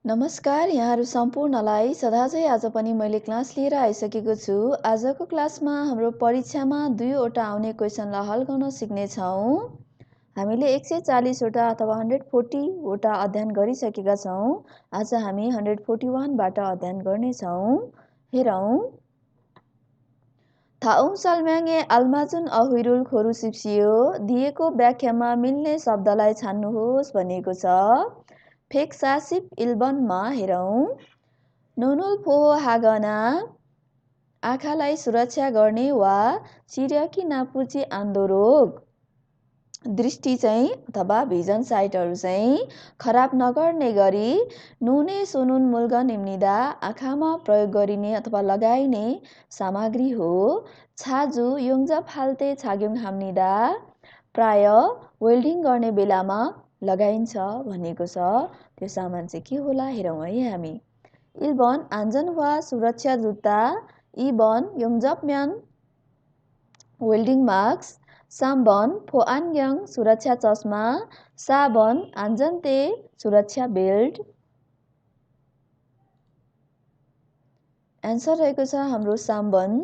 नमस्कार, यहाँहरू सम्पूर्णलाई सदाझै आज पनि मैले क्लास लिएर आइसकेको छु। आजको क्लासमा हाम्रो परीक्षामा 2वटा आउने क्वेसनलाई हल गर्न सिक्नेछौँ। हामीले 140 वटा अथवा 140 वटा अध्ययन गरिसकेका छौँ। आज हामी 141 बाट अध्ययन गर्नेछौँ। हेरौँ। थाउँ सालम्याङे आल्माजुन अहुइरुल खोरु सिप्सियो दिएको व्याख्यामा मिल्ने शब्दलाई छान्नुहोस् भनिएको छ। फेक्सासिप इल्बनमा हेरौँ। नुनुल फोहो हागना आँखालाई सुरक्षा गर्ने वा चिर्याकी नापुची आन्दोरोग दृष्टि चाहिँ अथवा भिजन साइटहरू चाहिँ खराब नगर्ने गरी नुने सुनुन मुल्गन इम्निदा आँखामा प्रयोग गरिने अथवा लगाइने सामग्री हो। छाजु योङ्जा फाल्ते छाग्युङ हाम्निदा प्राय वेल्डिङ गर्ने बेलामा लगाइन्छ भनेको छ। त्यो सामान चाहिँ के होला हेरौँ है हामी। इल्बन आन्जन वा सुरक्षा जुत्ता, इबन योङ्जपम्यान वेल्डिङ मास्क, साम्बन फोआन्ग्याङ सुरक्षा चस्मा, साबन आन्जनते सुरक्षा बेल्ट। एन्सर रहेको छ हाम्रो साम्बन।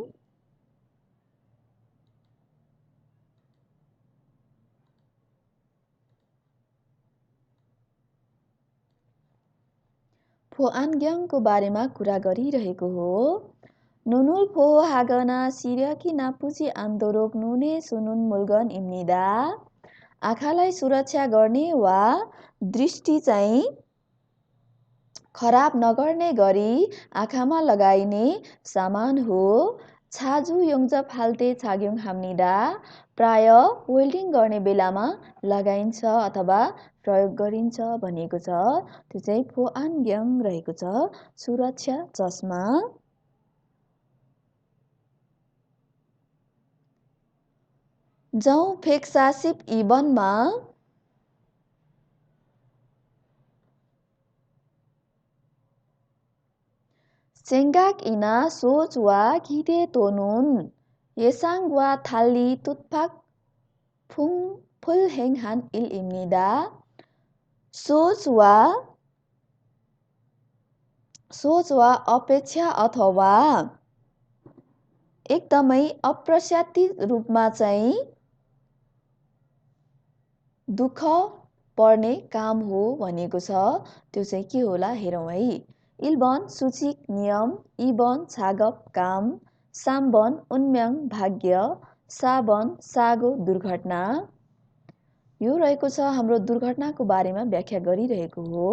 फोआन्ग्याङको बारेमा कुरा गरिरहेको हो। नुनुल फोहो हागना सिर्याकी नापुची आन्दोरोग नुने सुनुन मुल्गन इम्निदा आँखालाई सुरक्षा गर्ने वा दृष्टि चाहिँ खराब नगर्ने गरी आँखामा लगाइने सामान हो। छाजु योङ्जा फाल्ते छाग्युङ हाम्निदा प्राय वेल्डिङ गर्ने बेलामा लगाइन्छ अथवा प्रयोग गरिन्छ भनेको छ। त्यो चाहिँ फोआन्ग्याङ रहेको छ, सुरक्षा चस्मा। जौँ फेक्सासिप इबनमा सेङ्गाक इना सोच वा घिदे तोनुन येसाङ वा थाल्ली तुत्फाक फुलहेङहान इल इम्निदा सोच वा अपेक्षा अथवा एकदमै अप्रत्याशित रूपमा चाहिँ दुःख पर्ने काम हो भनेको छ। त्यो चाहिँ के होला हेरौँ है। इल्बन सूचिक नियम, इबन छागप काम, साम्बन उन्म्याङ भाग्य, साबन सागो दुर्घटना। यो रहेको छ हाम्रो दुर्घटनाको बारेमा व्याख्या गरिरहेको हो।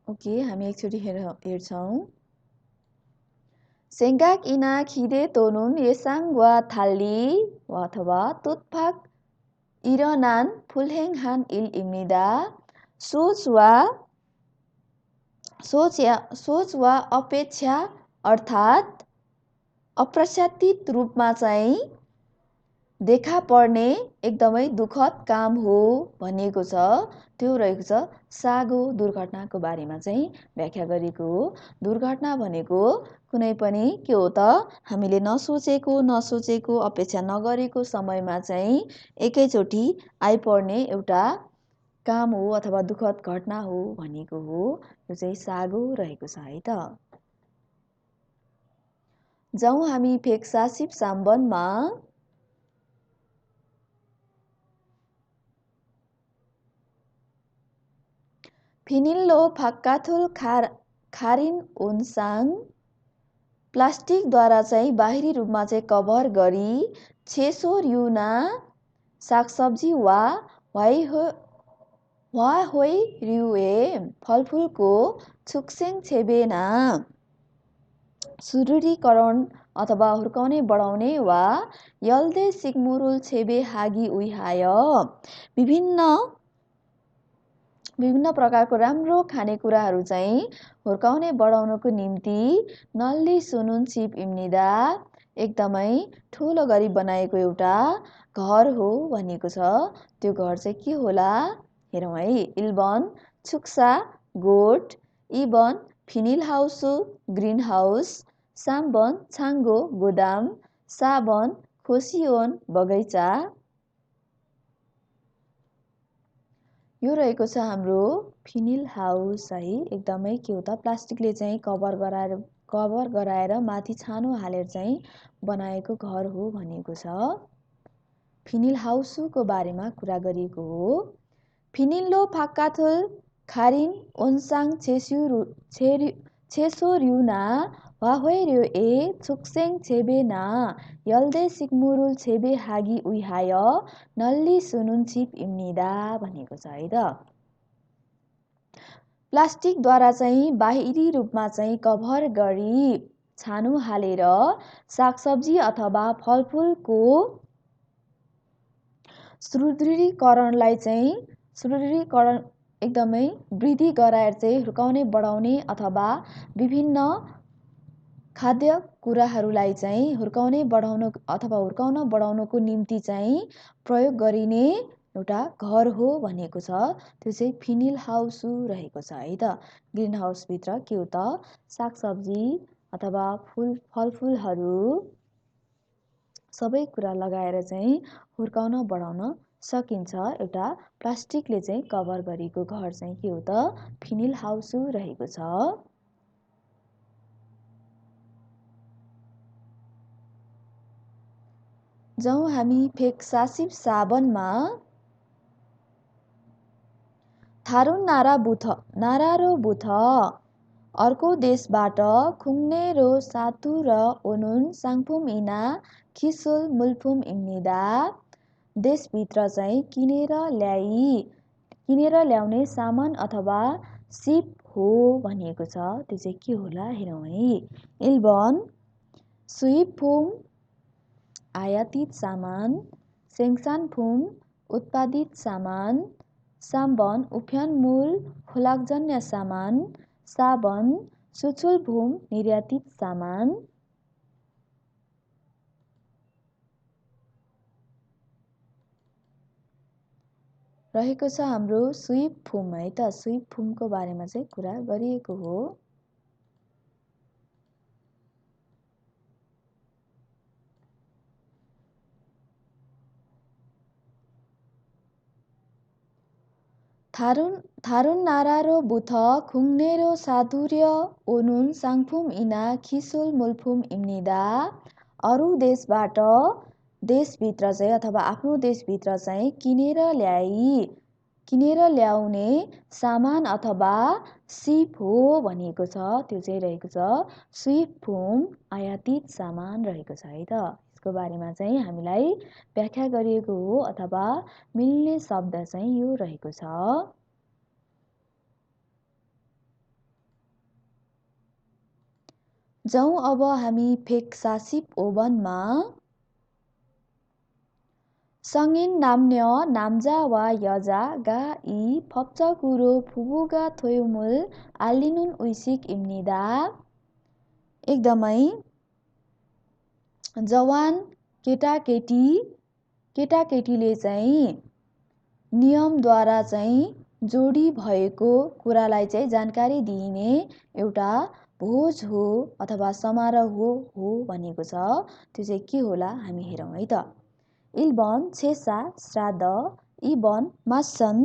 ओके, हामी एकचोटि हेर्छौँ। सेङ्गाक इना खिदे तोनुन येसाङ वा थाल्ली अथवा तुत्फाक इरनान फुलहेङहान इल इम्निदा सोच वा अपेक्षा अर्थात् अप्रत्याशित रूपमा चाहिँ देखा पर्ने एकदमै दुःखद काम हो भनिएको छ। त्यो रहेको छ सागो दुर्घटनाको बारेमा चाहिँ व्याख्या गरेको हो। दुर्घटना भनेको कुनै पनि के हो त हामीले नसोचेको अपेक्षा नगरेको समयमा चाहिँ एकैचोटि आइपर्ने एउटा काम हो अथवा दुःखद घटना हो भनेको हो। यो चाहिँ सागो रहेको छ है त। जाउँ हामी फेक्सासिप साम्बनमा। फिनिल्लो फाक्काथुल खारिन ओन्साङ प्लास्टिकद्वारा चाहिँ बाहिरी रूपमा चाहिँ कभर गरी छेसोर्युना सागसब्जी वा ह्वाहोइर्युए फलफुलको छुक्सेङ छेबेना सुदृढीकरण अथवा हुर्काउने बढाउने वा यल्दे सिगमुरुल छेबे हागी उइहाय विभिन्न प्रकारको राम्रो खानेकुराहरू चाहिँ हुर्काउने बढाउनको निम्ति नल्ली सुनुन छिप इम्निदा एकदमै ठुलो गरी बनाएको एउटा घर हो भनिएको छ। त्यो घर चाहिँ के होला हेरौँ है। इल्बन छुक्सा गोठ, इबन फिनिल हाउसु ग्रिन हाउस, साम्बन छाङ्गो गोदाम, साबन खोसियोन बगैँचा। यो रहेको छ हाम्रो फिनिल हाउस है। एकदमै के हो त प्लास्टिकले चाहिँ कभर गराएर माथि छानो हालेर चाहिँ बनाएको घर हो भनेको छ। फिनिल हाउसको बारेमा कुरा गरिएको हो। फिनिल्लो फाक्काथुल खारिन ओन्साङ छेसोर्युना ह्वाहोइर्युए छुक्सेङ छेबेना यल्दे सिगमुरुल छेबे हागी उइहाय नल्ली सुनुन छिप इम्निदा भनेको छ है त। प्लास्टिकद्वारा चाहिँ बाहिरी रूपमा चाहिँ कभर गरी छानो हालेर सागसब्जी अथवा फलफुलको सुदृढीकरण एकदमै वृद्धि गराएर चाहिँ हुर्काउने बढाउने अथवा विभिन्न खाद्य कुराहरूलाई चाहिँ हुर्काउने बढाउनको निम्ति चाहिँ प्रयोग गरिने एउटा घर हो भनेको छ। त्यो चाहिँ फिनिल हाउस रहेको छ है त। ग्रिन हाउसभित्र के हो त सागसब्जी अथवा फलफुलहरू सबै कुरा लगाएर चाहिँ हुर्काउन बढाउन सकिन्छ। एउटा प्लास्टिकले चाहिँ कभर गरेको घर चाहिँ के हो त फिनिल हाउस रहेको छ। जाउँ हामी फेक्सासिप साबनमा थारुन नारारो बुथ अर्को देशबाट खुङ्ने रो सातु र ओनुन साङफुम इना खिसुल मुल्फुम इम्निदा देशभित्र चाहिँ किनेर ल्याउने सामान अथवा सिप हो भनिएको छ। त्यो चाहिँ के होला हेरौँ है। इल्बन सुइफुम आयातित सामान, सेङसानफुम उत्पादित सामान, साम्बन उफ्यानमूल खुलाकजन्य सामान, साबन सुछुलफुम निर्यातित सामान। रहेको छ हाम्रो सुइफुम है त। सुइफुमको बारेमा चाहिँ कुरा गरिएको हो। थारुन नारारो बुथ खुङ्नेरो साधुर्य ओनुन साङफुम इना खिसुल मुल्फुम इम्निदा अरू देशबाट देशभित्र चाहिँ अथवा आफ्नो देशभित्र चाहिँ किनेर ल्याउने सामान अथवा सिप हो भनिएको छ। त्यो चाहिँ रहेको छ सुइफुम आयातित सामान रहेको छ है त। यसको बारेमा चाहिँ हामीलाई व्याख्या गरिएको हो अथवा मिल्ने शब्द चाहिँ यो रहेको छ। जाउँ अब हामी फेक्सासिप ओभनमा सङिन नाम्न्य नाम्जा वा यजा गा इ फप्चकुरो फुबुगा थोयुमुल आलिनुन उइसिक इम्निदा एकदमै जवान केटाकेटीले चाहिँ नियमद्वारा चाहिँ जोडी भएको कुरालाई चाहिँ जानकारी दिइने एउटा भोज हो अथवा समारोह हो भनेको छ। त्यो चाहिँ के होला हामी हेरौँ है त। इल्बन छेसा श्राद्ध, इबन मासन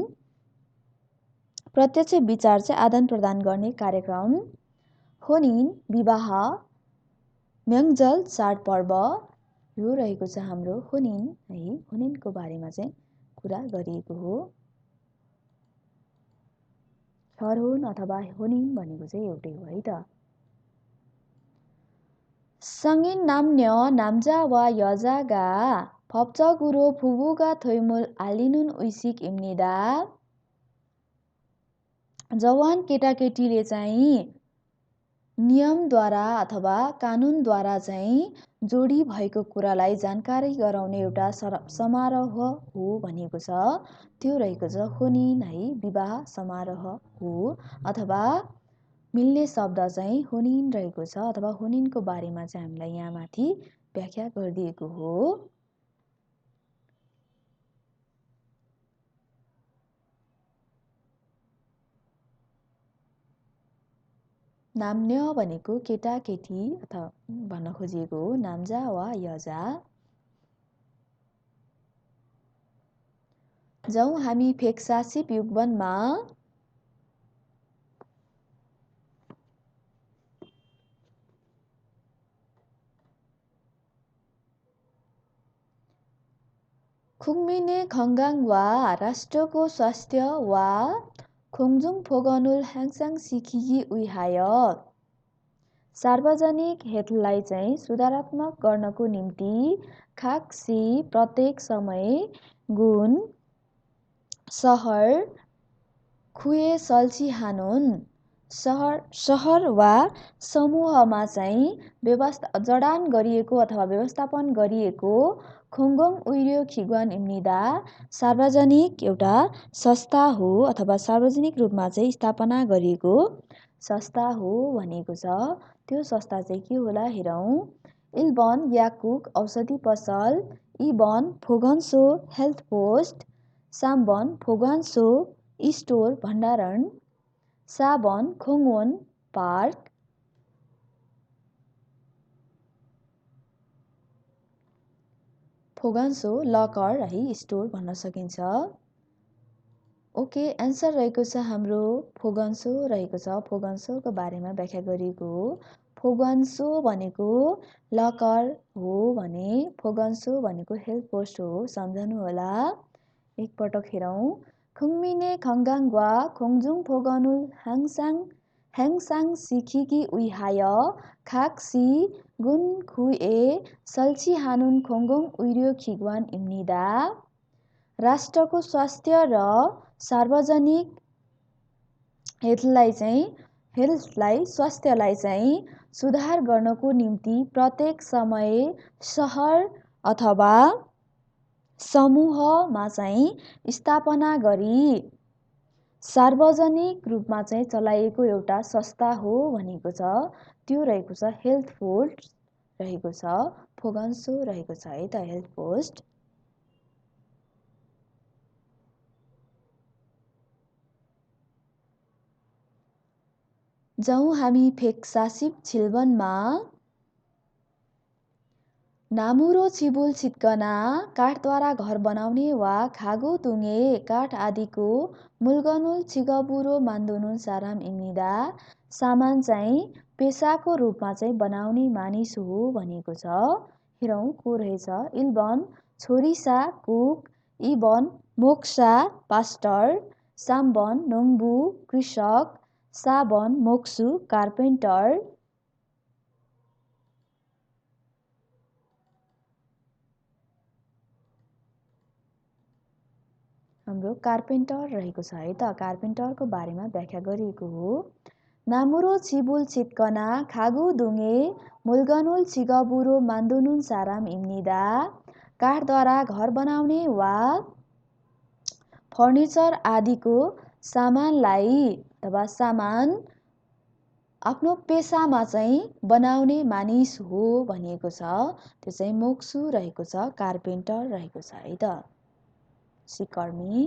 प्रत्यक्ष विचार चाहिँ आदान प्रदान गर्ने कार्यक्रम, होनिन विवाह, म्याङ्जल चाडपर्व। यो रहेको छ हाम्रो होनिन है। होनिनको बारेमा चाहिँ कुरा गरिएको हो। हरहुन अथवा होनिन भनेको चाहिँ एउटै हो है त। सङ्गिन नाम्न्य नाम्जा वा यजागा फप्चगुरो फुबुगा थैमुल आलिनुन उइसिक इम्निदा। जवान केटाकेटीले चाहिँ नियमद्वारा अथवा कानुनद्वारा चाहिँ जोडी भएको कुरालाई जानकारी गराउने एउटा समारोह हो भनेको छ। त्यो रहेको छ होनिन है, विवाह समारोह हो अथवा मिल्ने शब्द चाहिँ होनिन रहेको छ अथवा होनिनको बारेमा चाहिँ हामीलाई यहाँ माथि व्याख्या गरिदिएको हो। नाम्न्य भनेको केटाकेटी अथवा भन्न खोजिएको हो, नाम्जा वा यजा। जाउँ हामी फेक्सासिप युग्मनमा खुङमिने खङ्गाङ वा राष्ट्रको स्वास्थ्य वा खोङजुङ फोगनुल ह्याङसाङ सिखिगी उइहाय। सार्वजनिक हितलाई चाहिँ सुधारात्मक गर्नको निम्ति खाक्सी प्रत्येक समय गुण सहर खुए सल्ची हानुन सहर वा समूहमा चाहिँ जडान गरिएको अथवा व्यवस्थापन गरिएको खोङगोङ उइर्यो खिगवान इम्निदा सार्वजनिक एउटा संस्था हो अथवा सार्वजनिक रूपमा चाहिँ स्थापना गरिएको संस्था हो भनेको छ। त्यो संस्था चाहिँ के होला हेरौँ। इल्बन याकुक औषधि पसल, इबन फोगन्सो हेल्थ पोस्ट, साम्बन फोगान्सो स्टोर भण्डारण, साबन खोङवन पार्क, फोगान्सो लकर है स्टोर भन्न सकिन्छ। ओके, एन्सर रहेको छ हाम्रो फोगान्सो रहेको छ। फोगान्सोको बारेमा व्याख्या गरिएको हो। फोगान्सो भनेको लकर हो भने फोगान्सो भनेको हेल्थ पोस्ट हो, सम्झनु होला। एकपटक हेरौँ। खुङमिने खङ्गाङ वा खोङजुङ फोगनुल ह्याङसाङ सिखिगी उइहाय खाक्सी गुन खुए सल्ची हानुन खोङगोङ उइर्यो खिगवान इम्निदा। राष्ट्रको स्वास्थ्य र सार्वजनिक स्वास्थ्यलाई चाहिँ सुधार गर्नको निम्ति प्रत्येक समय सहर अथवा समूहमा चाहिँ स्थापना गरी सार्वजनिक रूपमा चाहिँ चलाइएको एउटा संस्था हो भनेको छ। त्यो रहेको छ हेल्थ पोस्ट रहेको छ, फोगान्सो रहेको छ है त हेल्थ पोस्ट। जाउँ हामी फेक्सासिप छिल्बनमा नामुरो छिबुल छित्कना काठद्वारा घर बनाउने वा खागो तुङ्गे काठ आदिको मुल्गनुल छिगबुरो मान्दुनुल साराम इम्निदा सामान चाहिँ पेसाको रूपमा चाहिँ बनाउने मानिस हो भनेको छ। हेरौँ को रहेछ। इल्बन छोरिसा कुक, इबन मोक्सा पास्टर, साम्बन नोङ्बु कृषक, साबन मोक्सु कार्पेन्टर, हाम्रो कार्पेन्टर रहेको छ है त। कार्पेन्टरको बारेमा व्याख्या गरिएको हो। नामुरो छिबुल छित्कना खागु दुङ्गे मुल्गनुल छिगबुरो मान्दुनुन साराम इम्निदा काठद्वारा घर बनाउने वा फर्निचर आदिको सामानलाई अथवा सामान आफ्नो पेसामा चाहिँ बनाउने मानिस हो भनिएको छ। त्यो चाहिँ मोक्सु रहेको छ, कार्पेन्टर रहेको छ है त, सिकर्मी।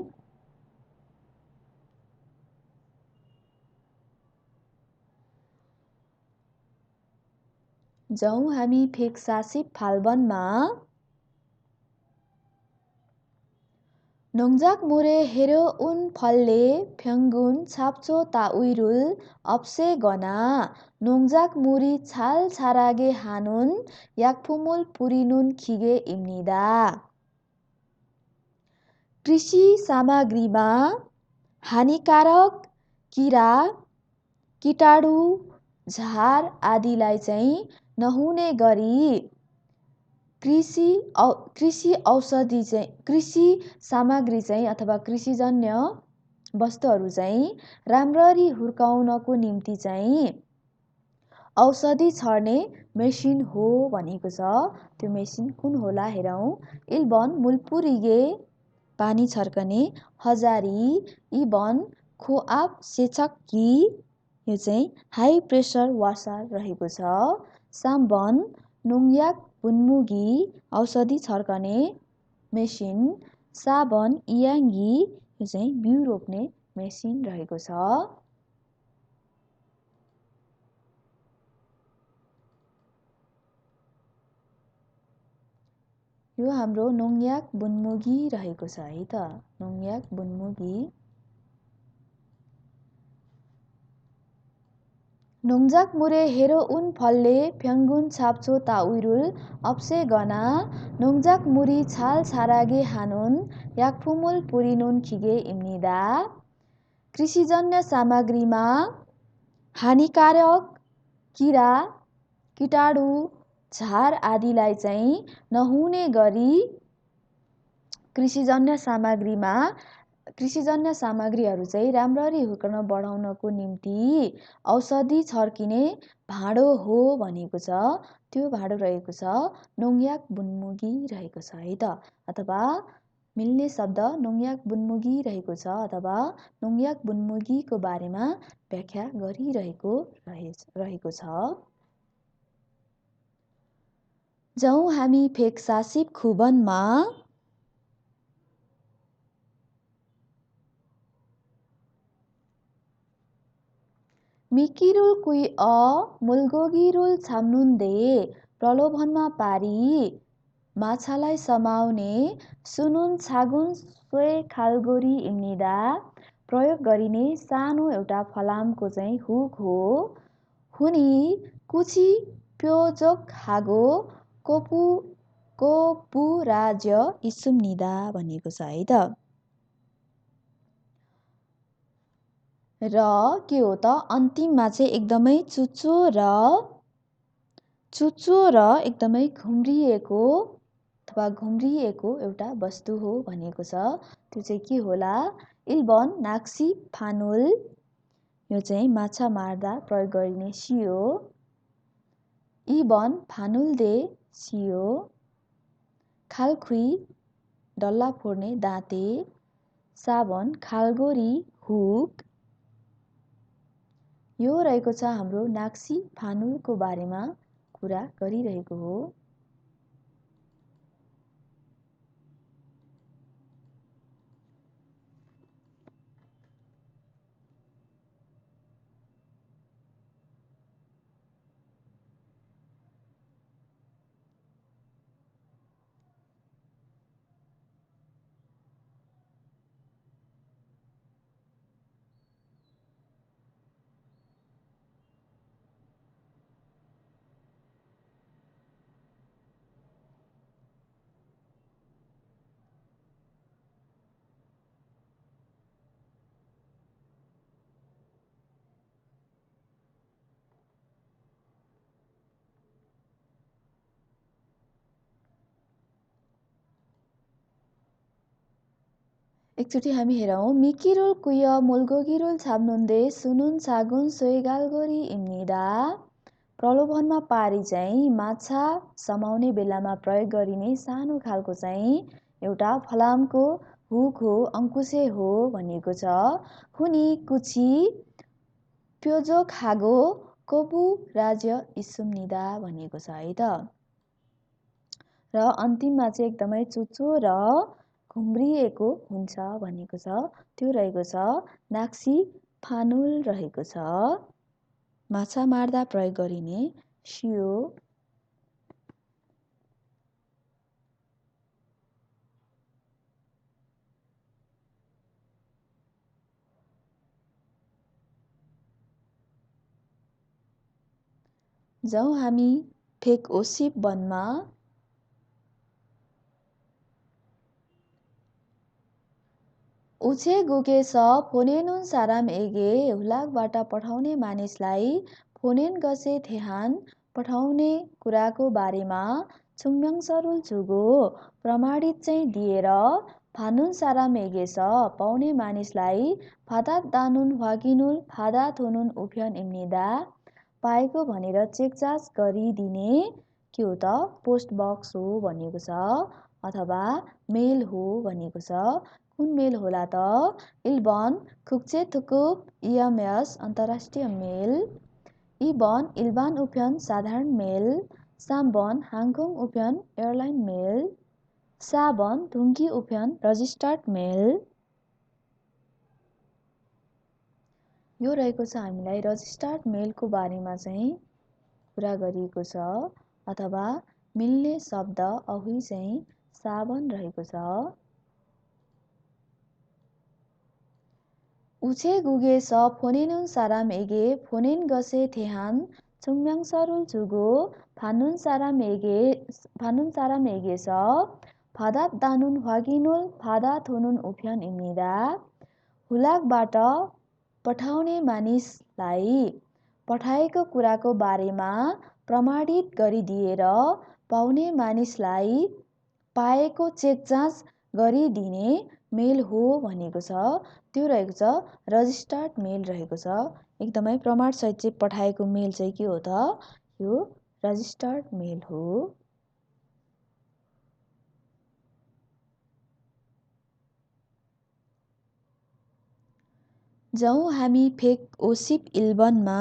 जाउँ हामी फेक्सासिप फाल्बनमा नोङजाक मुरे हेर्यो उन फल्ले फ्याङ्गुन छाप्चो ताउइरुल अप्से गना नोङजाक मुरी छाल छारागे हानुन याकफुमुल पुरिनुन खिगे इम्निदा। कृषि सामग्रीमा हानिकारक किरा कीटाणु झार आदिलाई चाहिँ नहुने गरी कृषि औषधि चाहिँ कृषि सामग्री चाहिँ अथवा कृषिजन्य वस्तुहरू चाहिँ राम्ररी हुर्काउनको निम्ति चाहिँ औषधि छर्ने मेसिन हो भनेको छ। त्यो मेसिन कुन होला हेरौँ। इल्बन मुलपुरिगे पानी छर्कने, हजारी इबन खोआब सेचक्की यो चाहिँ हाई प्रेसर वासर रहेको छ। साम्बन नुङ्याक बुन्मुगी औषधि छर्कने मेसिन, साबन इयाङ्गी यो चाहिँ बिउ रोप्ने मेसिन रहेको छ। यो हाम्रो नोङ्याक बुन्मुगी रहेको छ है त, नोङ्याक बुन्मुगी। नोङ्जाक मुरे हेरो उन फल्ले फ्याङ्गुन छाप्छो ताउइरुल अप्से गना नोङ्जाक मुरी छाल छारागे हानुन याकफुमुल पुरिनुन खिगे इम्निदा। कृषिजन्य सामग्रीमा हानिकारक किरा कीटाणु झार आदिलाई चाहिँ नहुने गरी कृषिजन्य सामग्रीहरू चाहिँ राम्ररी हुर्कन बढाउनको निम्ति औषधि छर्किने भाँडो हो भनेको छ। त्यो भाँडो रहेको छ नोङ्याक बुन्मुगी रहेको छ है त, अथवा मिल्ने शब्द नोङ्याक बुन्मुगी रहेको छ, अथवा नोङ्याक बुन्मुगीको बारेमा व्याख्या गरिरहेको छ। जाउँ हामी फेक सासिप खुबनमा। मिकिरुल कुइ मुलगोगिरुल छाम्नुन्दे प्रलोभनमा पारी माछालाई समाउने सुनुन छागुन सोय खालगोरी इम्निदा। प्रयोग गरिने सानो एउटा फलामको चाहिँ हुक हो। हुनी कुची प्योजोक हागो कोपु राज्य इस्सुम्निदा भनेको छ है त। र के हो त अन्तिममा चाहिँ एकदमै चुच्चो र एकदमै घुम्रिएको अथवा घुम्रिएको एउटा वस्तु हो भनेको छ। त्यो चाहिँ के होला। इल्बन नाक्सी फानुल यो चाहिँ माछा मार्दा प्रयोग गरिने सियो। इबन फानुल दे सियो। खालखुई डल्ला फोर्ने दाँते। साबन खालगोरी हुक। यो रहेको छ हाम्रो नाक्सी फानुलको बारेमा कुरा गरिरहेको हो। एकचोटि हामी हेरौँ। मिकिरुल कुय मुलगोगिरुल छाम्नुन्दे सुनुन छागुन सोइगालगोरी इम्निदा। प्रलोभनमा पारी चाहिँ माछा समाउने बेलामा प्रयोग गरिने सानो खालको चाहिँ एउटा फलामको हुक हो, अङ्कुशे हो भनेको छ। हुनी कुची प्योजोक हागो कोपु राज्य इस्सुम्निदा भनेको छ है त। र अन्तिममा चाहिँ एकदमै चुच्चो र घुम्रिएको हुन्छ भनेको छ। त्यो रहेको छ नाक्सी फानुल रहेको छ, माछा मार्दा प्रयोग गरिने सियो। जाउँ हामी फेक ओसिप वनमा। उछे गुगे स फोनेनुन साराम एगे हुलाकबाट पठाउने मानिसलाई फोनेन गसे थेहान पठाउने कुराको बारेमा छुम्यङसरुल छुगो प्रमाणित चाहिँ दिएर फानुन साराम एगेस पाउने मानिसलाई फादात दानुन वागिनुल फादा थोनुन उफ्यन इम्निदा पाएको भनेर चेकचाच गरिदिने के हो त पोस्ट बक्स हो भनिएको छ अथवा मेल हो भनिएको छ। कुन मेल होला त इल्बन खुक्चे थुकुप इएमएस अन्तर्राष्ट्रिय मेल, इबन इल्बान उफ्यन साधारण मेल, साम्बन हाङकङ उफ्यन एयरलाइन मेल, साबन धुङ्की उफ्यन रजिस्टर्ड मेल। यो रहेको छ हामीलाई रजिस्टर्ड मेलको बारेमा चाहिँ कुरा गरिएको छ अथवा मिल्ने शब्द अघि चाहिँ साबन रहेको छ। उछे गुगे स फोनेनुन साराम एगे फोनेन गसे थेहान छुम्यङसरुल जुगो फानुन साराम एगे स फादात दानुन वागिनुल फादा थोनुन उफ्यन इम्निदा हुलाकबाट पठाउने मानिसलाई पठाएको कुराको बारेमा प्रमाणित गरिदिएर पाउने मानिसलाई पाएको चेकजाँच गरिदिने मेल हो भनेको छ। त्यो रहेको छ रजिस्टर्ड मेल रहेको छ। एकदमै प्रमाणसहित चाहिँ पठाएको मेल चाहिँ के हो त यो रजिस्टर्ड मेल हो। जाउँ हामी फेक ओसिप इल्बनमा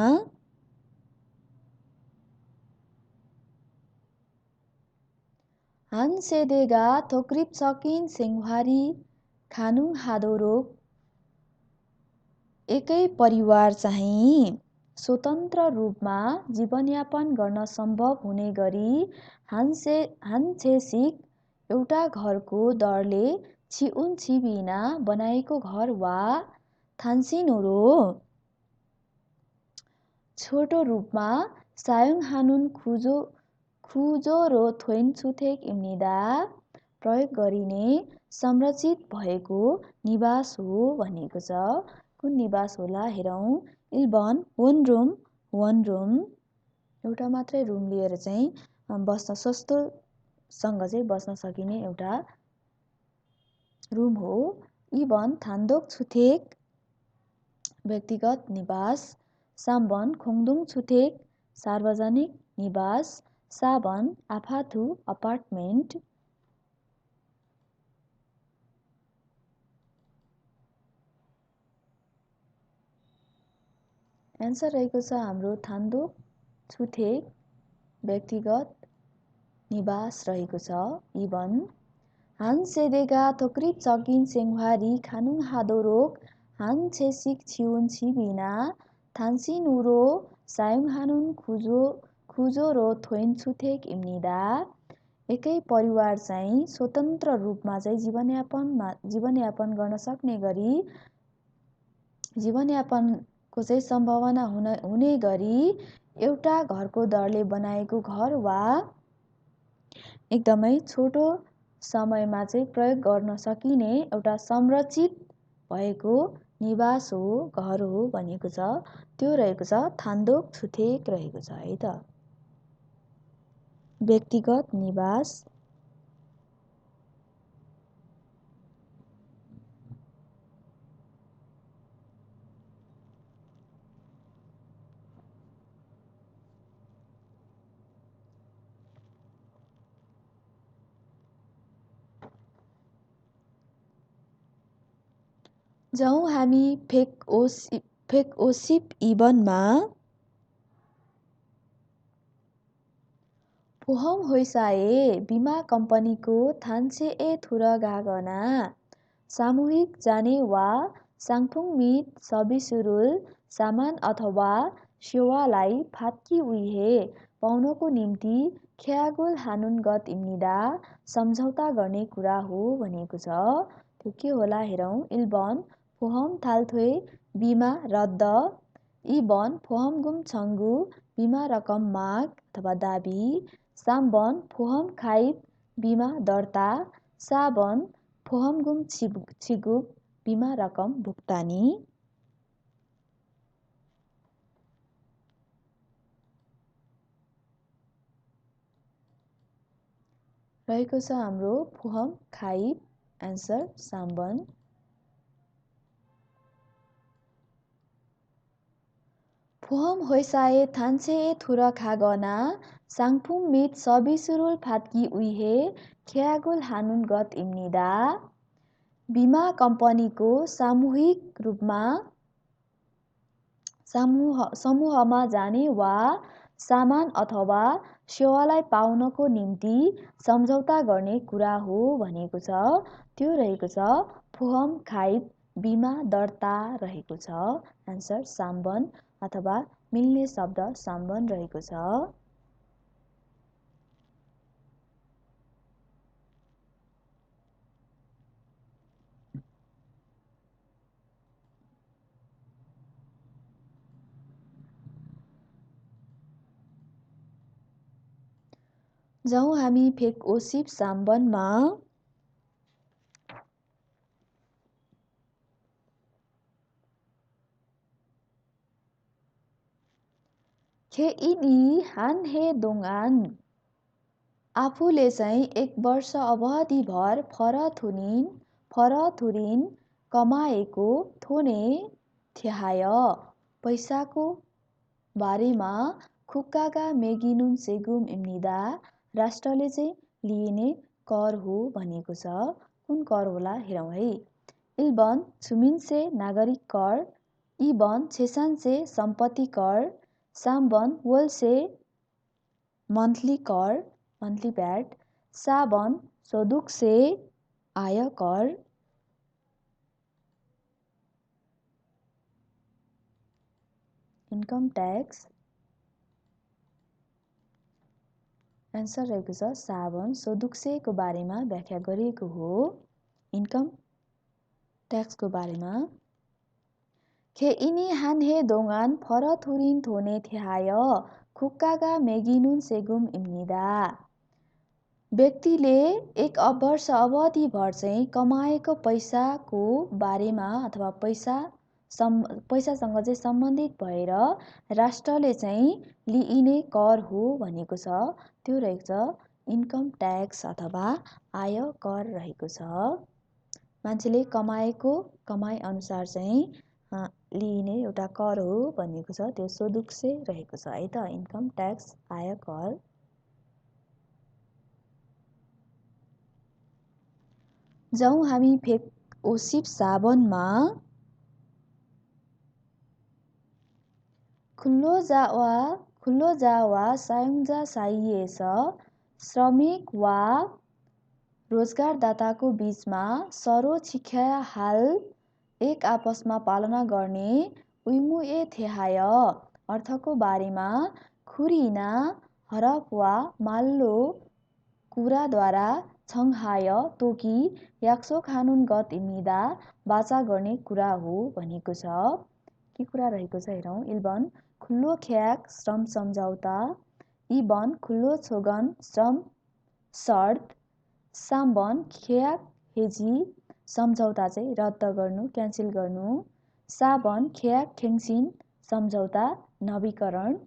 हान सेदेगा थोक्रिप सकिन सेङहारी खानुङ हादोरोग एकै परिवार चाहिँ स्वतन्त्र रूपमा जीवनयापन गर्न सम्भव हुने गरी हान्छेसिक एउटा घरको दरले छिउन छिबिना बनाएको घर वा थान्सिनोरो छोटो रूपमा सायुङ हानुन खुजो रो थोइन छुथेक इम्निदा प्रयोग गरिने संरचित भएको निवास हो भनिएको छ। कुन निवास होला हेरौँ। इल्बन वन रुम एउटा मात्रै रुम लिएर चाहिँ बस्न सस्तोसँग चाहिँ बस्न सकिने एउटा रुम हो। इबन थान्दोक छुथेक व्यक्तिगत निवास, साम्बन खोङदुङ छुथेक सार्वजनिक निवास, साबन आफाथु अपार्टमेन्ट। एन्सर रहेको छ हाम्रो थान्दोक छुथेक व्यक्तिगत निवास रहेको छ। इबन हान सेदेगा थोक्रिप सकिन सेङहारी खानुङ हादोरोग हान छेसिक छिउन छिबिना थान्सिनुरो सायुङ हानुन खुजो रो थोइन छुथेक इम्निदा एकै परिवार चाहिँ स्वतन्त्र रूपमा चाहिँ जीवनयापन गर्न सक्ने गरी जीवनयापनको चाहिँ सम्भावना हुने गरी एउटा घरको दरले बनाएको घर वा एकदमै छोटो समयमा चाहिँ प्रयोग गर्न सकिने एउटा संरचित भएको निवास हो घर हो भनेको छ। त्यो रहेको छ थान्दोक छुथेक रहेको छ है त व्यक्तिगत निवास। जाउँ हामी फेक ओसिप इबनमा फोहम होइसाए बिमा कम्पनीको थान्से ए थुर गागना सामूहिक जाने वा साङफुङ मित सबिसुरुल सामान अथवा सेवालाई फात्की उइहे पाउनको निम्ति ख्यागुल हानुन गत इम्निदा सम्झौता गर्ने कुरा हो भनेको छ। त्यो के होला हेरौँ। इल्बन फोहम थाल्थोए बिमा रद्द, इबन फोहम गुम छङ्गु बिमा रकम माग अथवा दाबी, साम्बन फोहम खाइब बिमा दर्ता, साबन फोहम गुम छिगुप बिमा रकम भुक्तानी रहेको छ हाम्रो फुहम खाइब एन्सर साम्बन। फुहम होइसाए थान्से थुर खागना साङफुङ मित सबिसुरुल फात्की उइहे ख्यागुल हानुन गत इम्निदा। बिमा कम्पनीको सामूहिक रूपमा समूहमा जाने वा सामान अथवा सेवालाई पाउनको निम्ति सम्झौता गर्ने कुरा हो भनेको छ। त्यो रहेको छ फुहम खाइब बिमा दर्ता रहेको छ एन्सर साम्बन अथवा मिल्ने शब्द साम्बन रहेको छ। जाउँ हामी फेक ओसिप साम्बनमा खेइनी हान हे दोङान आफूले चाहिँ 1 वर्ष अवधिभर फरथुरिन कमाएको थोने थ्याहाय पैसाको बारेमा खुक्कागा मेगिनुन सेगुम इम्निदा राष्ट्रले चाहिँ लिइने कर हो भनेको छ। कुन कर होला हेरौँ है। इल्बन छुमिन्से नागरिक कर, इबन छेसान्से सम्पत्ति कर, साम्बन वल्से मन्थली कर मन्थली भ्याट, साबन सोदुकसे आय कर, इन्कम ट्याक्स एन्सर रहेको छ साबन सोदुक्सेको बारेमा व्याख्या गरिएको हो इन्कम ट्याक्सको बारेमा। खेइनी हान हे दोङान फरथुरिन थोने थ्याहाय खुक्कागा मेगिनुन सेगुम इम्निदा। व्यक्तिले 1 वर्ष अवधिभर चाहिँ कमाएको पैसाको बारेमा अथवा पैसासँग चाहिँ सम्बन्धित भएर राष्ट्रले चाहिँ लिइने कर हो भनेको छ। त्यो रहेको छ इन्कम ट्याक्स अथवा आय कर रहेको छ। मान्छेले कमाएको कमाइ अनुसार चाहिँ लिइने एउटा कर हो भनेको छ। त्यो सोदुक्से रहेको छ है त इन्कम ट्याक्स आय कर। जाउँ हामी फेक ओसिप साबनमा खुल्लो जावा सायुङ्जा साइएस श्रमिक वा रोजगारदाताको बीचमा सरो छिख्या हाल एक आपसमा पालना गर्ने उइमुए थेहाय अर्थको बारेमा खुरिना हरप वा माल्लो कुराद्वारा छङ्हाय तोकी याक्सो कानुन गत इम्निदा बाचा गर्ने कुरा हो भनेको छ। के कुरा रहेको छ हेरौँ। इल्बन खुल्लो ख्याक श्रम सम्झौता, इबन खुल्लो छोगन श्रम शर्त, साम्बन ख्याक हेजी सम्झौता चाहिँ रद्द गर्नु क्यान्सल गर्नु, साबन ख्याक ठेङसिन सम्झौता नवीकरण।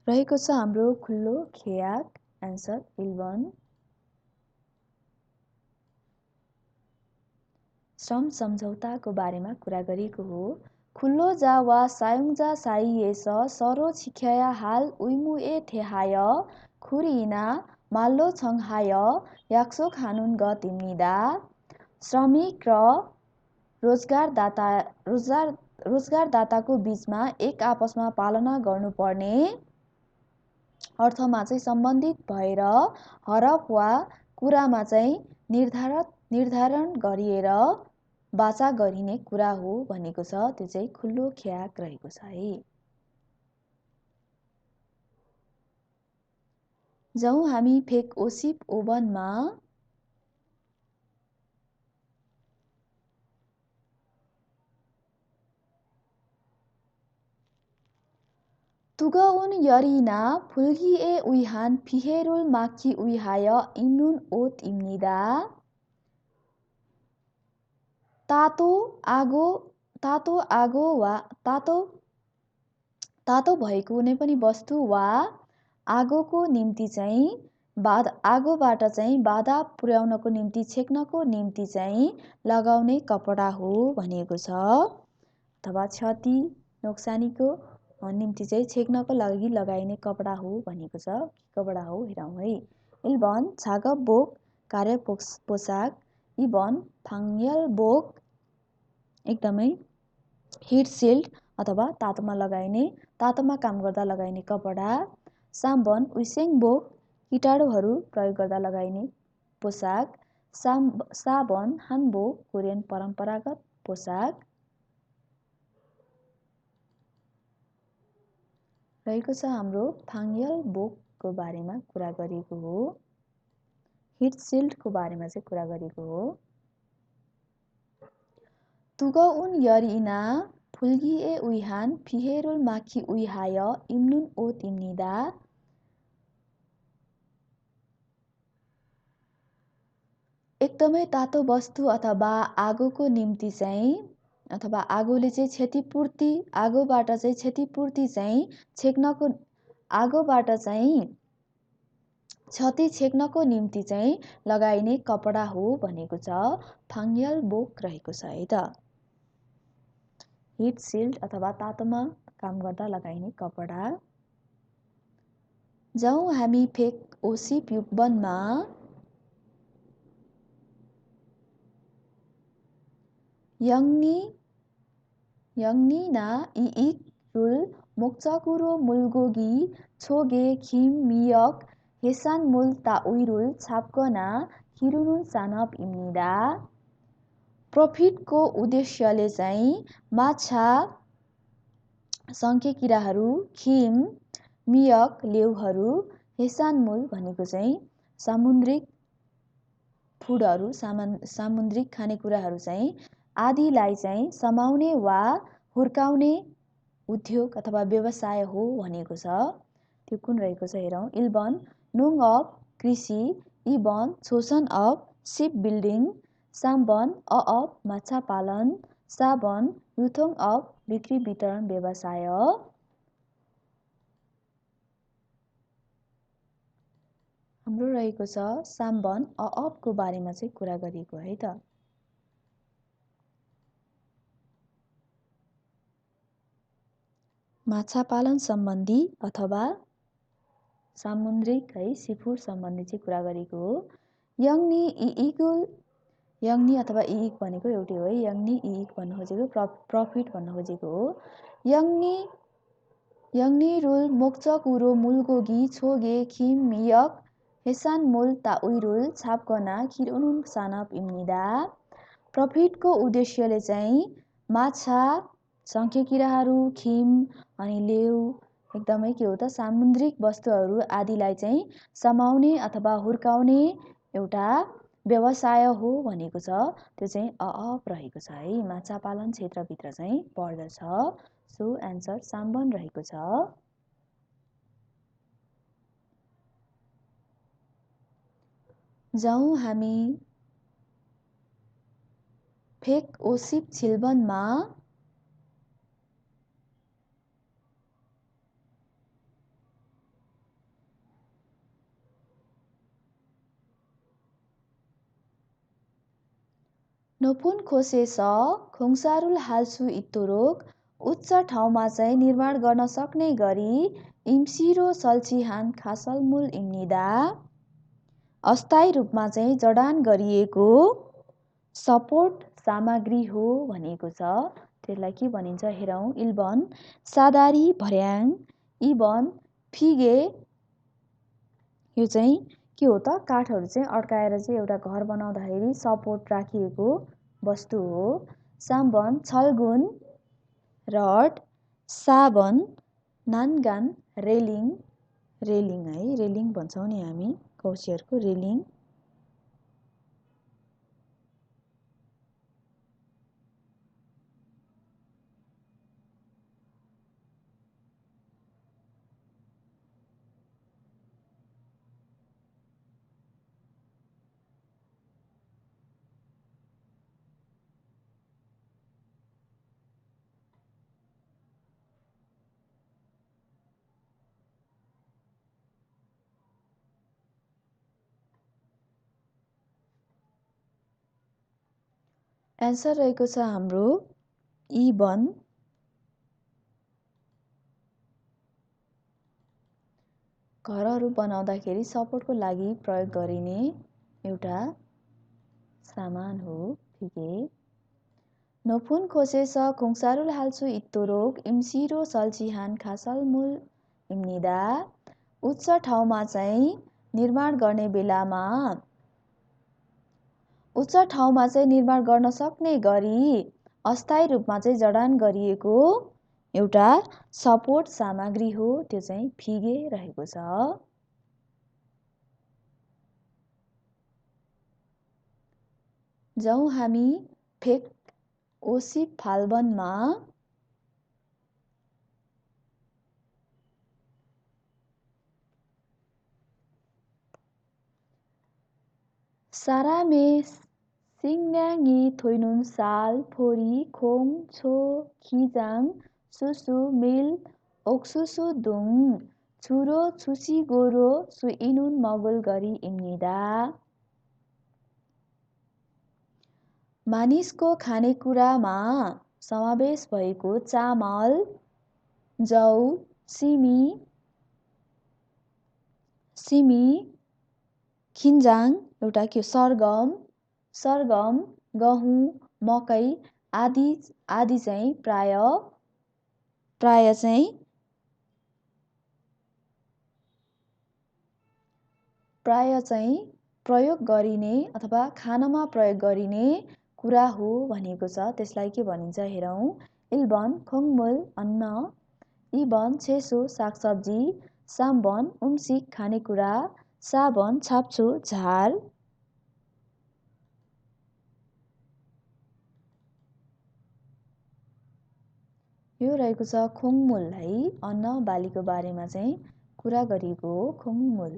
रहेको छ हाम्रो खुल्लो ख्याक एन्सर इल्बन। श्रम सम्झौताको बारेमा कुरा गरिएको हो। खुल्लो जा वा सायुङ्जा साइएस सरो छिख्या हाल उइमुए थेहाय खुरिना माल्लो छङ्हाय याक्सो कानुन गत इम्निदा। श्रमिक र रोजगारदाताको बीचमा एक आपसमा पालना गर्नुपर्ने अर्थमा चाहिँ सम्बन्धित भएर हरफ वा कुरामा चाहिँ निर्धारण गरिएर बाचा गरिने कुरा हो भनेको छ। त्यो चाहिँ खुल्लो ख्याक रहेको छ है। जाउँ हामी फेक ओसिप ओभनमा तुगउन यरिना फुल्गिए उइहान फिहेरुल माखी उइहाय इम्नुन ओत इम्निदा तातो आगो वा तातो भएको कुनै पनि वस्तु वा आगोको निम्ति चाहिँ आगोबाट चाहिँ बाधा पुर्याउनको निम्ति छेक्नको निम्ति चाहिँ लगाउने कपडा हो भनिएको छ। अथवा क्षति नोक्सानीको निम्ति चाहिँ छेक्नको लागि लगाइने कपडा हो भनिएको छ। कपडा हो हेरौँ है। इल्बन छागबोक कार्य पोसाक, इबन फाङ्यलबोक एकदमै हिट सिल्ड अथवा तातोमा काम गर्दा लगाइने कपडा, साम्बन उइसेङबोक कीटाणुहरू प्रयोग गर्दा लगाइने पोसाक, साबन हानबोक कोरियन परम्परागत पोसाक रहेको छ। हाम्रो फाङ्यलबोकको बारेमा कुरा गरिएको हो। हिट सिल्डको बारेमा चाहिँ कुरा गरिएको हो। तुगउन यरिना फुल्गिए उइहान फिहेरुल माखी उइहाय इम्नुन ओत इम्निदा एकदमै तातो वस्तु अथवा आगोको निम्ति चाहिँ अथवा आगोले चाहिँ आगोबाट चाहिँ क्षतिपूर्ति चाहिँ आगोबाट चाहिँ क्षति छेक्नको निम्ति चाहिँ लगाइने कपडा हो भनेको छ। फाङ्यलबोक रहेको छ है त। हिट सिल्ड अथवा तातोमा काम गर्दा लगाइने कपडा। जाउँ हामी फेक ओसिप युगबनमा यङ्नी ना इइक रुल मोक्चाकुरो मुलगोगी छोगे खिम मियक हेसान मुल ताउइरुल छापकना खिरुनुन सानप इम्निदा प्रफिटको उद्देश्यले चाहिँ माछा, शङ्खे किराहरू, खिम, मियक लेउहरू, हेसान मुल भनेको चाहिँ सामुद्रिक फुडहरू सामुद्रिक खानेकुराहरू चाहिँ आदिलाई चाहिँ समाउने वा हुर्काउने उद्योग अथवा व्यवसाय हो भनेको छ। त्यो कुन रहेको छ हेरौँ। इल्बन नुङ अफ कृषि, इबन शोषण अफ सिप बिल्डिङ, साम्बन अफ माछा पालन, साबन युथोङ अफ बिक्री वितरण व्यवसाय। हाम्रो रहेको छ साम्बन अफको बारेमा चाहिँ कुरा गरिएको है त। माछा पालन सम्बन्धी अथवा सामुद्रिक है सीफुड सम्बन्धी चाहिँ कुरा गरेको हो। यङ्नी अथवा इइक भनेको एउटै हो है। यङ्नी इइक भन्नु खोजेको प्रफिट भन्नु खोजेको हो। यङ्नी रुल मोक्चकुरो मुलगोगी छोगे खिम मियक हेसान मुल ताउइरुल छापकना खिरुनुन सानप इम्निदा प्रफिटको उद्देश्यले चाहिँ माछा, शङ्खे किराहरू, खिम अनि लेउ एकदमै के हो त सामुद्रिक वस्तुहरू आदिलाई चाहिँ समाउने अथवा हुर्काउने एउटा व्यवसाय हो भनेको छ। त्यो चाहिँ अफ रहेको छ है। माछा पालन क्षेत्रभित्र चाहिँ पर्दछ। सो एन्सर साम्बन रहेको छ। जाउँ हामी फेक ओसिप छिल्बनमा नोपुन खोसेस खोङसारुल हाल्सु इत्तोरोक उच्च ठाउँमा चाहिँ निर्माण गर्न सक्ने गरी इम्सिरो सल्चिहान खासलमुल इम्निदा अस्थायी रूपमा चाहिँ जडान गरिएको सपोर्ट सामग्री हो भनेको छ। त्यसलाई के भनिन्छ हेरौँ। इल्बन सादारी भर्याङ, इबन फिगे यो चाहिँ के हो त काठहरू चाहिँ अड्काएर चाहिँ एउटा घर बनाउँदाखेरि सपोर्ट राखिएको वस्तु हो। साम्बन छल्गुन रड, साबन नानगान रेलिङ है रेलिङ भन्छौँ नि हामी कौसियरको रेलिङ। एन्सर रहेको छ हाम्रो E1। घरहरू बनाउँदाखेरि सपोर्टको लागि प्रयोग गरिने एउटा सामान हो फिगे। नोफुन खोसेस खुङसारुल हाल्सु इत्तोरोग इम्सिरो सल्चिहान खासलमुल इम्निदा। उच्च ठाउँमा चाहिँ निर्माण गर्ने बेलामा निर्माण गर्न सक्ने गरी अस्थायी रूपमा चाहिँ जडान गरिएको एउटा सपोर्ट सामग्री हो, त्यो चाहिँ फिगे रहेको छ। जौँ हामी फेक ओसिप फाल्बनमा सारामे सिङन्याङी थोइनुन साल फोरी खोङ छो खिजाङ सुसु मिल ओक्सुसु दुङ छुरो छुसी गोरो सुइनुन मगुल गरी इम्निदा। मानिसको खानेकुरामा समावेश भएको चामल, जौ, सिमी, खिन्जाङ एउटा के सरगम, गहुँ, मकै आदि चाहिँ प्राय चाहिँ प्रयोग गरिने अथवा खानामा प्रयोग गरिने कुरा हो भनेको छ। त्यसलाई के भनिन्छ हेरौँ। इल्बन खोङमुल अन्न, इबन छेसो सागसब्जी, साम्बन उम्सिक खानेकुरा, साबन छाप्छु झार। यो रहेको छ खोङमुल है, अन्न बालीको बारेमा चाहिँ कुरा गरिएको हो खोङमुल।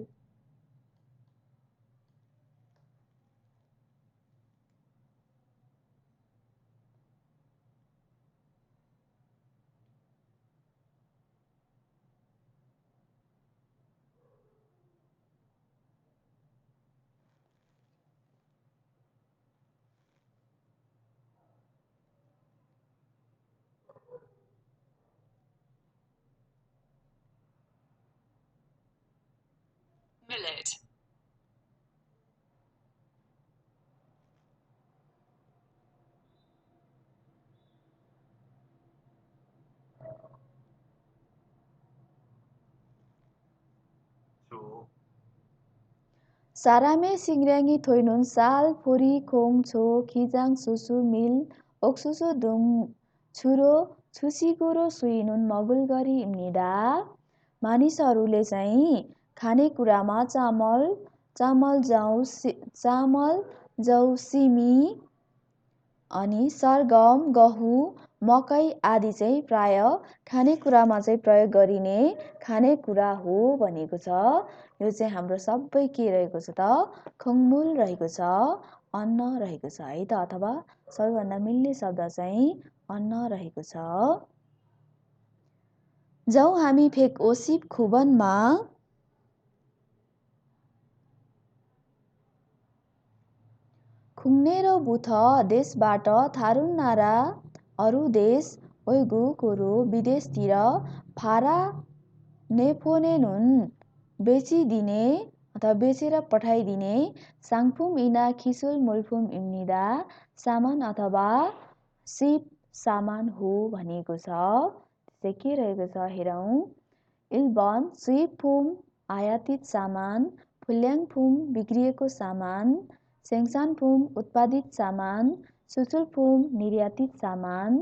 Millet. सारामे सिङर्याङी थोइनुन साल फोरी खोङ छो खिजाङ सुसु मिल ओक्सुसु दुङ छुरो छुसीगोरो सुइनुन मगुल गरी इम्निदा। मानिसहरूले चाहिँ खानेकुरामा चामल जौ सिमी अनि सरगम, गहुँ, मकै आदि चाहिँ प्राय खानेकुरामा चाहिँ प्रयोग गरिने खानेकुरा हो भनेको छ। यो चाहिँ हाम्रो सबै के रहेको छ त खोङमुल रहेको छ, अन्न रहेको छ है त, अथवा सबैभन्दा मिल्ने शब्द चाहिँ अन्न रहेको छ। जौँ हामी फेक ओसिप खुबनमा खुङ्नेरो बुथ देशबाट थारुन नारा अरू देश ओइगु कोरो विदेशतिर फारा नेफोनेनुन बेचिदिने अथवा बेचेर पठाइदिने साङफुम इना खिसुल मुल्फुम इम्निदा सामान अथवा सिप सामान हो भनेको छ। त्यसै के रहेको छ हेरौँ। इल्बन सुइफुम आयातित सामान, फुल्याङफुम बिग्रिएको सामान, सेङसानफुम उत्पादित सामान, सुसुलफुम निर्यातित सामान।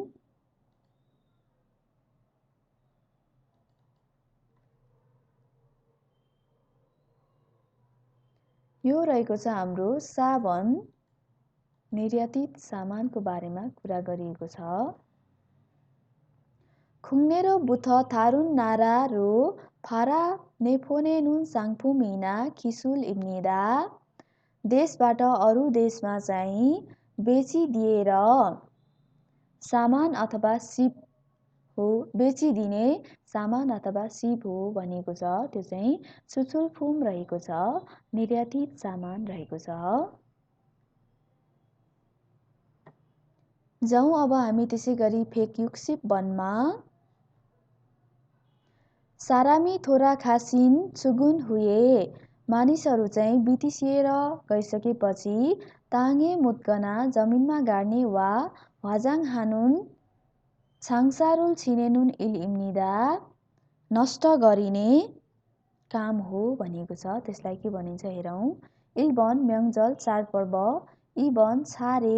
यो रहेको छ हाम्रो साबन निर्यातित सामानको बारेमा कुरा गरिएको छ। खुङ्नेरो बुथ थारुन नारा रो फारा नेफोनेनुन साङफुमिना खिसुल इम्निदा। देशबाट अरू देशमा चाहिँ बेचिदिएर सामान अथवा सिप हो, बेचिदिने सामान अथवा सिप हो भनेको छ। त्यो चाहिँ सुसुलफुम रहेको छ, निर्यातित सामान रहेको छ। जाउँ अब हामी त्यसै गरी फेक युक्सिप वनमा। सारामी थोरा खासिन चुगुन हुए। मानिसहरू चाहिँ बितिसिएर गइसकेपछि ताङे मुत्कना जमिनमा गाड्ने वा हजाङ हानुन छाङसारुल छिनेनुन इल इम्निदा नष्ट गरिने काम हो भनिएको छ। त्यसलाई के भनिन्छ हेरौँ। इल्बन म्याङ्जल चाडपर्व, इबन छारे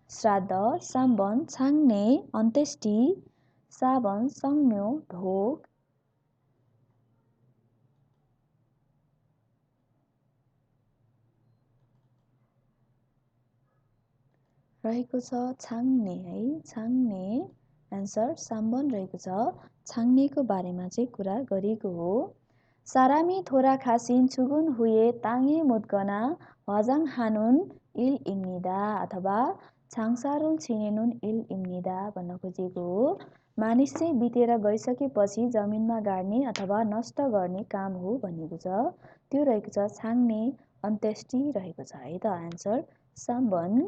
श्राद्ध, साम्बन छाङ्ने अन्त्येष्टि, साबन सङ्म्यो ढोग रहेको छ। छाङ्ने है, छाङ्ने एन्सर साम्बन रहेको छ। छाङ्नेको बारेमा चाहिँ कुरा गरिएको हो। सारामी थोरा खासिन छुगुन हुए ताङे मुद्गना हजाङ हानुन इल इम्निदा अथवा छाङसारुल छिनेनुन इल इम्निदा भन्न खोजिएको हो। मानिस चाहिँ बितेर गइसकेपछि जमिनमा गाड्ने अथवा नष्ट गर्ने काम हो भनिएको छ। त्यो रहेको छ छाङ्ने अन्त्येष्टि रहेको छ है त एन्सर साम्बन।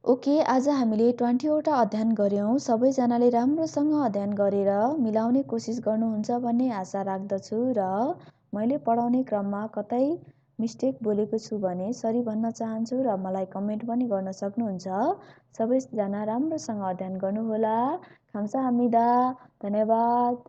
ओके, आज हामीले 20वटा अध्ययन गऱ्यौँ। सबैजनाले राम्रोसँग अध्ययन गरेर मिलाउने कोसिस गर्नुहुन्छ भन्ने आशा राख्दछु र मैले पढाउने क्रममा कतै मिस्टेक बोलेको छु भने सरी भन्न चाहन्छु र मलाई कमेन्ट पनि गर्न सक्नुहुन्छ। सबैजना राम्रोसँग अध्ययन गर्नुहोला। खाम्साहामिदा, धन्यवाद।